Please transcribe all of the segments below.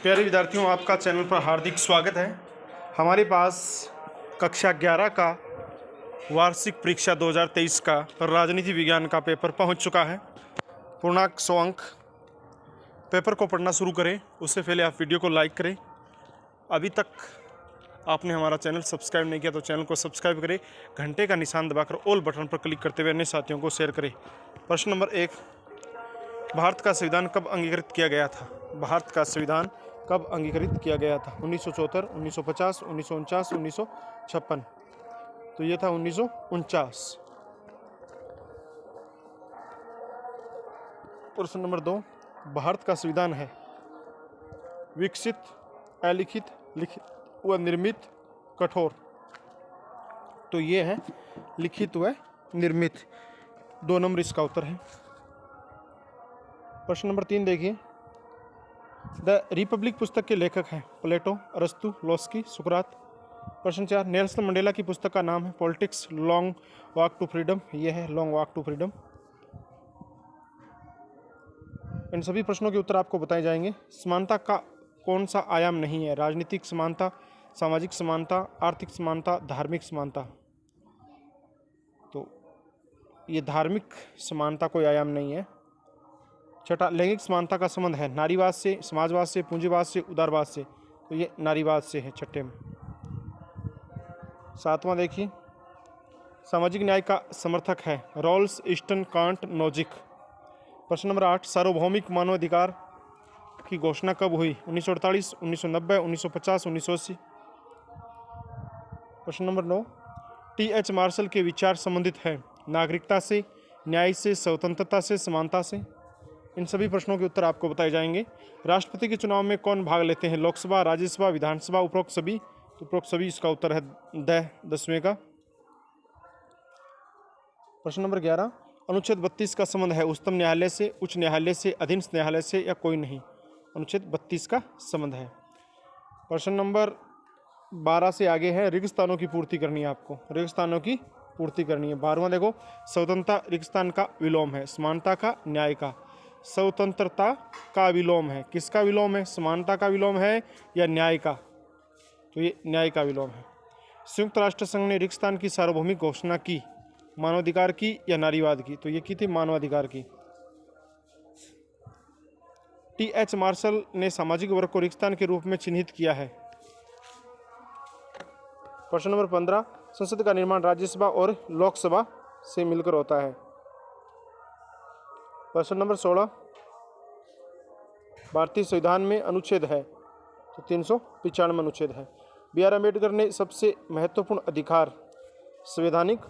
प्यारे विद्यार्थियों, आपका चैनल पर हार्दिक स्वागत है। हमारे पास कक्षा 11 का वार्षिक परीक्षा 2023 का राजनीति विज्ञान का पेपर पहुंच चुका है। पूर्णांक 100 अंक। पेपर को पढ़ना शुरू करें उससे पहले आप वीडियो को लाइक करें। अभी तक आपने हमारा चैनल सब्सक्राइब नहीं किया तो चैनल को सब्सक्राइब करें, घंटे का निशान दबाकर ऑल बटन पर क्लिक करते हुए अन्य साथियों को शेयर करें। प्रश्न नंबर 1, भारत का संविधान कब अंगीकृत किया गया था? भारत का संविधान कब अंगीकृत किया गया था? 1974, 1950, 1949, 1956। तो ये था 1949। प्रश्न नंबर 2, भारत का संविधान है विकसित, अलिखित, लिखित व निर्मित, कठोर। तो ये है लिखित व निर्मित। 2 नंबर इसका उत्तर है। प्रश्न नंबर 3 देखिए, द रिपब्लिक पुस्तक के लेखक हैं प्लेटो, अरस्तु, लोस्की, सुकरात। प्रश्न 4, नेल्सन मंडेला की पुस्तक का नाम है politics long walk to freedom. यह है लॉन्ग वॉक टू फ्रीडम। इन सभी प्रश्नों के उत्तर आपको बताए जाएंगे। समानता का कौन सा आयाम नहीं है? राजनीतिक समानता, सामाजिक समानता, आर्थिक समानता, धार्मिक समानता। तो ये धार्मिक समानता कोई आयाम नहीं है। छठा, लैंगिक समानता का संबंध है नारीवाद से, समाजवाद से, पूंजीवाद से, उदारवाद से। तो ये नारीवाद से है छठे में। 7वां देखिए, सामाजिक न्याय का समर्थक है रॉल्स, ईस्टन, कांट, नोजिक। प्रश्न नंबर 8, सार्वभौमिक मानवाधिकार की घोषणा कब हुई? 1948, 1990, 1950, 1980। प्रश्न नंबर 9, टी.एच. मार्शल के विचार संबंधित है नागरिकता से, न्याय से, स्वतंत्रता से, समानता से। इन सभी प्रश्नों के उत्तर आपको बताए जाएंगे। राष्ट्रपति के चुनाव में कौन भाग लेते हैं? लोकसभा, राज्यसभा, विधानसभा, उपरोक्त सभी। तो उपरोक्त सभी इसका उत्तर है 10वें का। प्रश्न नंबर 11, अनुच्छेद 32 का संबंध है उच्चतम न्यायालय से, उच्च न्यायालय से, अधीनस्थ न्यायालय से या कोई नहीं। अनुच्छेद 32 का संबंध है। प्रश्न नंबर 12 से आगे है रिक्तस्थानों की पूर्ति करनी है आपको, रिक्तस्थानों की पूर्ति करनी है। 12वां देखो, स्वतंत्रता रिक्तस्थान का विलोम है, समानता का, न्याय का। स्वतंत्रता का विलोम है, किसका विलोम है? समानता का विलोम है या न्याय का? तो ये न्याय का विलोम है। संयुक्त राष्ट्र संघ ने रिक्तस्थान की सार्वभौमिक घोषणा की मानवाधिकार की या नारीवाद की? तो ये की थी मानवाधिकार की। टी.एच. मार्शल ने सामाजिक वर्ग को रिक्तस्थान के रूप में चिन्हित किया है। प्रश्न नंबर 15, संसद का निर्माण राज्यसभा और लोकसभा से मिलकर होता है। प्रश्न नंबर 16, भारतीय संविधान में अनुच्छेद है तो 395 अनुच्छेद है। बी.आर. अम्बेडकर ने सबसे महत्वपूर्ण अधिकार संवैधानिक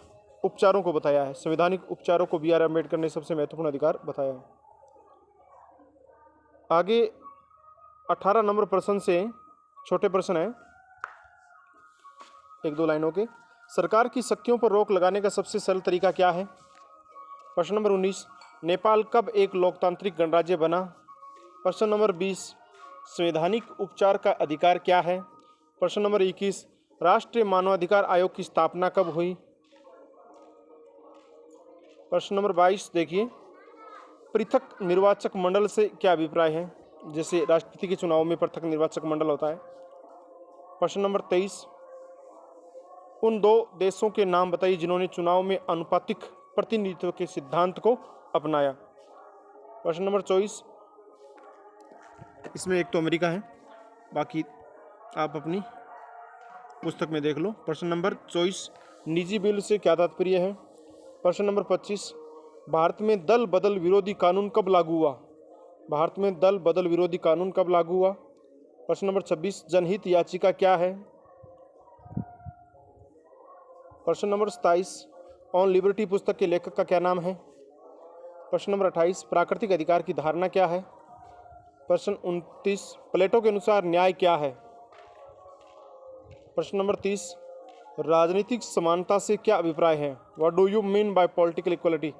उपचारों को बताया है। संवैधानिक उपचारों को बी.आर. अम्बेडकर ने सबसे महत्वपूर्ण अधिकार बताया है। आगे 18 नंबर प्रश्न से छोटे प्रश्न है 1-2 लाइनों के। सरकार की शक्तियों पर रोक लगाने का सबसे सरल तरीका क्या है? प्रश्न नंबर 19, नेपाल कब एक लोकतांत्रिक गणराज्य बना? प्रश्न नंबर 20, संवैधानिक उपचार का अधिकार क्या है? प्रश्न नंबर 21, राष्ट्रीय मानवाधिकार आयोग की स्थापना कब हुई? प्रश्न नंबर 22 देखिए, पृथक निर्वाचक मंडल से क्या अभिप्राय है? जैसे राष्ट्रपति के चुनाव में पृथक निर्वाचक मंडल होता है। प्रश्न नंबर 23, उन 2 देशों के नाम बताइए जिन्होंने चुनाव में आनुपातिक प्रतिनिधित्व के सिद्धांत को अपनाया। प्रश्न नंबर 24, इसमें एक तो अमेरिका है, बाकी आप अपनी पुस्तक में देख लो। प्रश्न नंबर 24, निजी बिल से क्या तात्पर्य है? प्रश्न नंबर 25, भारत में दल बदल विरोधी कानून कब लागू हुआ? भारत में दल बदल विरोधी कानून कब लागू हुआ? प्रश्न नंबर 26, जनहित याचिका क्या है? प्रश्न नंबर 27, ऑन लिबर्टी पुस्तक के लेखक का क्या नाम है? प्रश्न नंबर 28, प्राकृतिक अधिकार की धारणा क्या है? प्रश्न 29, प्लेटो के अनुसार न्याय क्या है? प्रश्न नंबर 30, राजनीतिक समानता से क्या अभिप्राय है? What do you mean by political equality?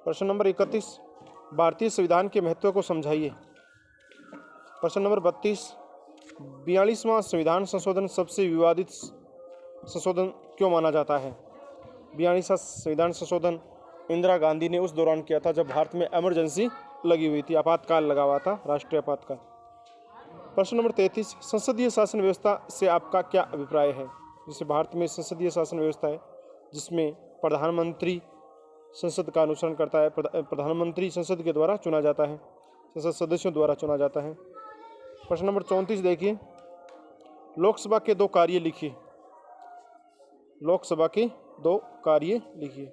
प्रश्न नंबर 31, भारतीय संविधान के महत्व को समझाइए। प्रश्न नंबर 32, 42वां संविधान संशोधन सबसे विवादित संशोधन क्यों माना जाता है? 42वां संविधान संशोधन इंदिरा गांधी ने उस दौरान किया था जब भारत में इमरजेंसी लगी हुई थी, आपातकाल लगा हुआ था, राष्ट्रीय आपातकाल। प्रश्न नंबर 33, संसदीय शासन व्यवस्था से आपका क्या अभिप्राय है? जैसे भारत में संसदीय शासन व्यवस्था है जिसमें प्रधानमंत्री संसद का अनुसरण करता है, प्रधानमंत्री संसद के द्वारा चुना जाता है, संसद सदस्यों द्वारा चुना जाता है। प्रश्न नंबर 34 देखिए, लोकसभा के 2 कार्य लिखिए। लोकसभा के 2 कार्य लिखिए।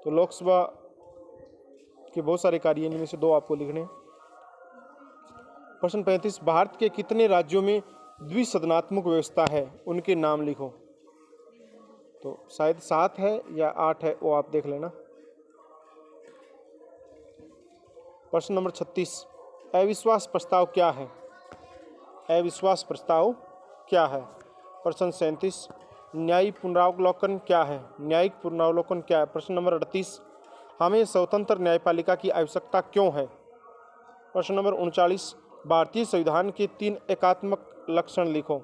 तो लोकसभा के बहुत सारे कार्य, इनमें से 2 आपको लिखने हैं। प्रश्न 35, भारत के कितने राज्यों में द्विसदनात्मक व्यवस्था है? उनके नाम लिखो। तो शायद 7 है या 8 है, वो आप देख लेना। प्रश्न नंबर 36, अविश्वास प्रस्ताव क्या है? अविश्वास प्रस्ताव क्या है? प्रश्न 37, न्यायिक पुनरावलोकन क्या है? न्यायिक पुनरावलोकन क्या है? प्रश्न नंबर 38, हमें स्वतंत्र न्यायपालिका की आवश्यकता क्यों है? प्रश्न नंबर 39, भारतीय संविधान के 3 एकात्मक लक्षण लिखो।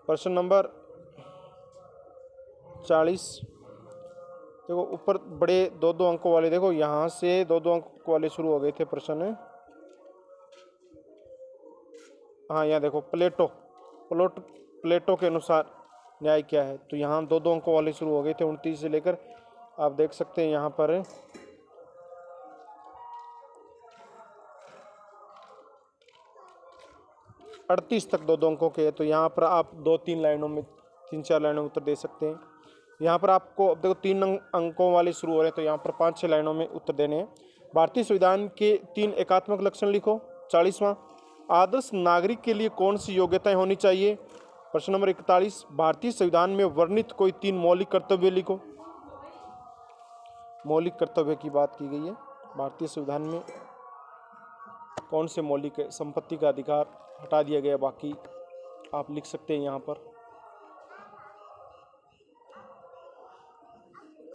प्रश्न नंबर 40, देखो ऊपर बड़े 2-2 अंकों वाले, देखो यहाँ से 2-2 अंक वाले शुरू हो गए थे प्रश्न। हाँ, यहाँ देखो प्लेटो के अनुसार न्याय क्या है, तो यहाँ 2-2 अंकों वाले शुरू हो गए थे। 29 से लेकर आप देख सकते हैं यहाँ पर 38 तक 2-2 अंकों के, तो यहाँ पर आप 2-3 लाइनों में 3-4 लाइनों में उत्तर दे सकते हैं। यहाँ पर आपको अब देखो 3 अंकों वाले शुरू हो रहे हैं, तो यहाँ पर 5-6 लाइनों में उत्तर देने हैं। भारतीय संविधान के 3 एकात्मक लक्षण लिखो। 40वां, आदर्श नागरिक के लिए कौन सी योग्यताएं होनी चाहिए? प्रश्न नंबर 41, भारतीय संविधान में वर्णित कोई 3 मौलिक कर्तव्य लिखो। मौलिक कर्तव्य की बात की गई है। भारतीय संविधान में कौन से मौलिक है? संपत्ति का अधिकार हटा दिया गया, बाकी आप लिख सकते हैं यहाँ पर।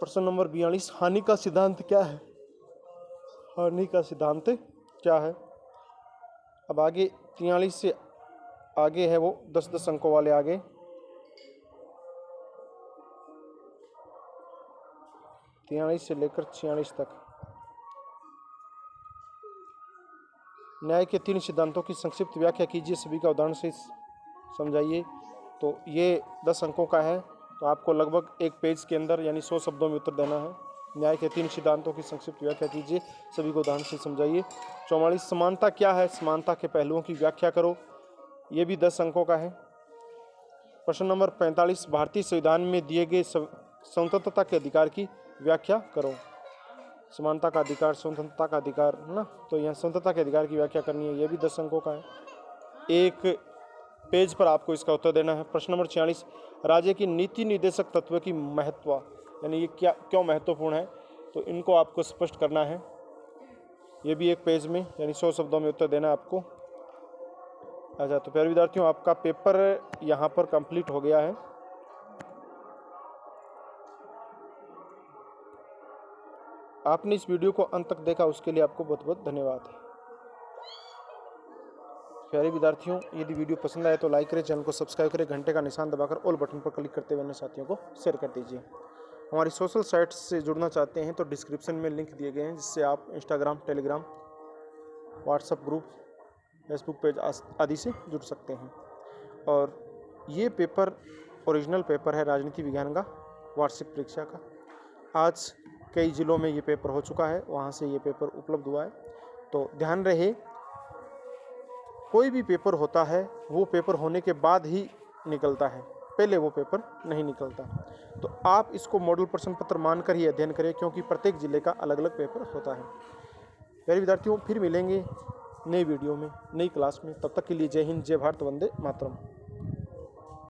प्रश्न नंबर 42, हानि का सिद्धांत क्या है? हानि का सिद्धांत क्या है? अब आगे 43 से आगे है वो 10-10 अंकों वाले आगे। से लेकर 46 तक न्याय के 3 सिद्धांतों की संक्षिप्त व्याख्या कीजिए, सभी का उदाहरण से समझाइए। तो ये 10 अंकों का है, तो आपको लगभग एक पेज के अंदर यानी 100 शब्दों में उत्तर देना है। न्याय के 3 सिद्धांतों की संक्षिप्त व्याख्या कीजिए, सभी को उदाहरण से समझाइए। 44, समानता क्या है? समानता के पहलुओं की व्याख्या करो, ये भी 10 अंकों का है। प्रश्न नंबर 45, भारतीय संविधान में दिए गए स्वतंत्रता के अधिकार की व्याख्या करो। समानता का अधिकार, स्वतंत्रता का अधिकार है ना, तो यहाँ स्वतंत्रता के अधिकार की व्याख्या करनी है, ये भी 10 अंकों का है। एक पेज पर आपको इसका उत्तर देना है। प्रश्न नंबर 46, राज्य की नीति निर्देशक तत्व की महत्व, यानी ये क्या क्यों महत्वपूर्ण है, तो इनको आपको स्पष्ट करना है। ये भी एक पेज में यानी 100 शब्दों में उत्तर देना है आपको। अच्छा, तो प्यारे विद्यार्थियों, आपका पेपर यहाँ पर कंप्लीट हो गया है। आपने इस वीडियो को अंत तक देखा, उसके लिए आपको बहुत बहुत धन्यवाद। प्यारे विद्यार्थियों, यदि वीडियो पसंद आए तो लाइक करें, चैनल को सब्सक्राइब करें, घंटे का निशान दबाकर ऑल बटन पर क्लिक करते हुए अन्य साथियों को शेयर कर दीजिए। हमारी सोशल साइट्स से जुड़ना चाहते हैं तो डिस्क्रिप्शन में लिंक दिए गए हैं, जिससे आप Instagram, Telegram, WhatsApp group, Facebook page आदि से जुड़ सकते हैं। और ये पेपर ओरिजिनल पेपर है राजनीति विज्ञान का, वार्षिक परीक्षा का। आज कई ज़िलों में ये पेपर हो चुका है, वहाँ से ये पेपर उपलब्ध हुआ है। तो ध्यान रहे, कोई भी पेपर होता है वो पेपर होने के बाद ही निकलता है, पहले वो पेपर नहीं निकलता। तो आप इसको मॉडल प्रश्न पत्र मानकर ही अध्ययन करें, क्योंकि प्रत्येक जिले का अलग अलग पेपर होता है। प्यारे विद्यार्थियों, फिर मिलेंगे नई वीडियो में, नई क्लास में। तब तक के लिए जय हिंद, जय भारत, वंदे मातरम।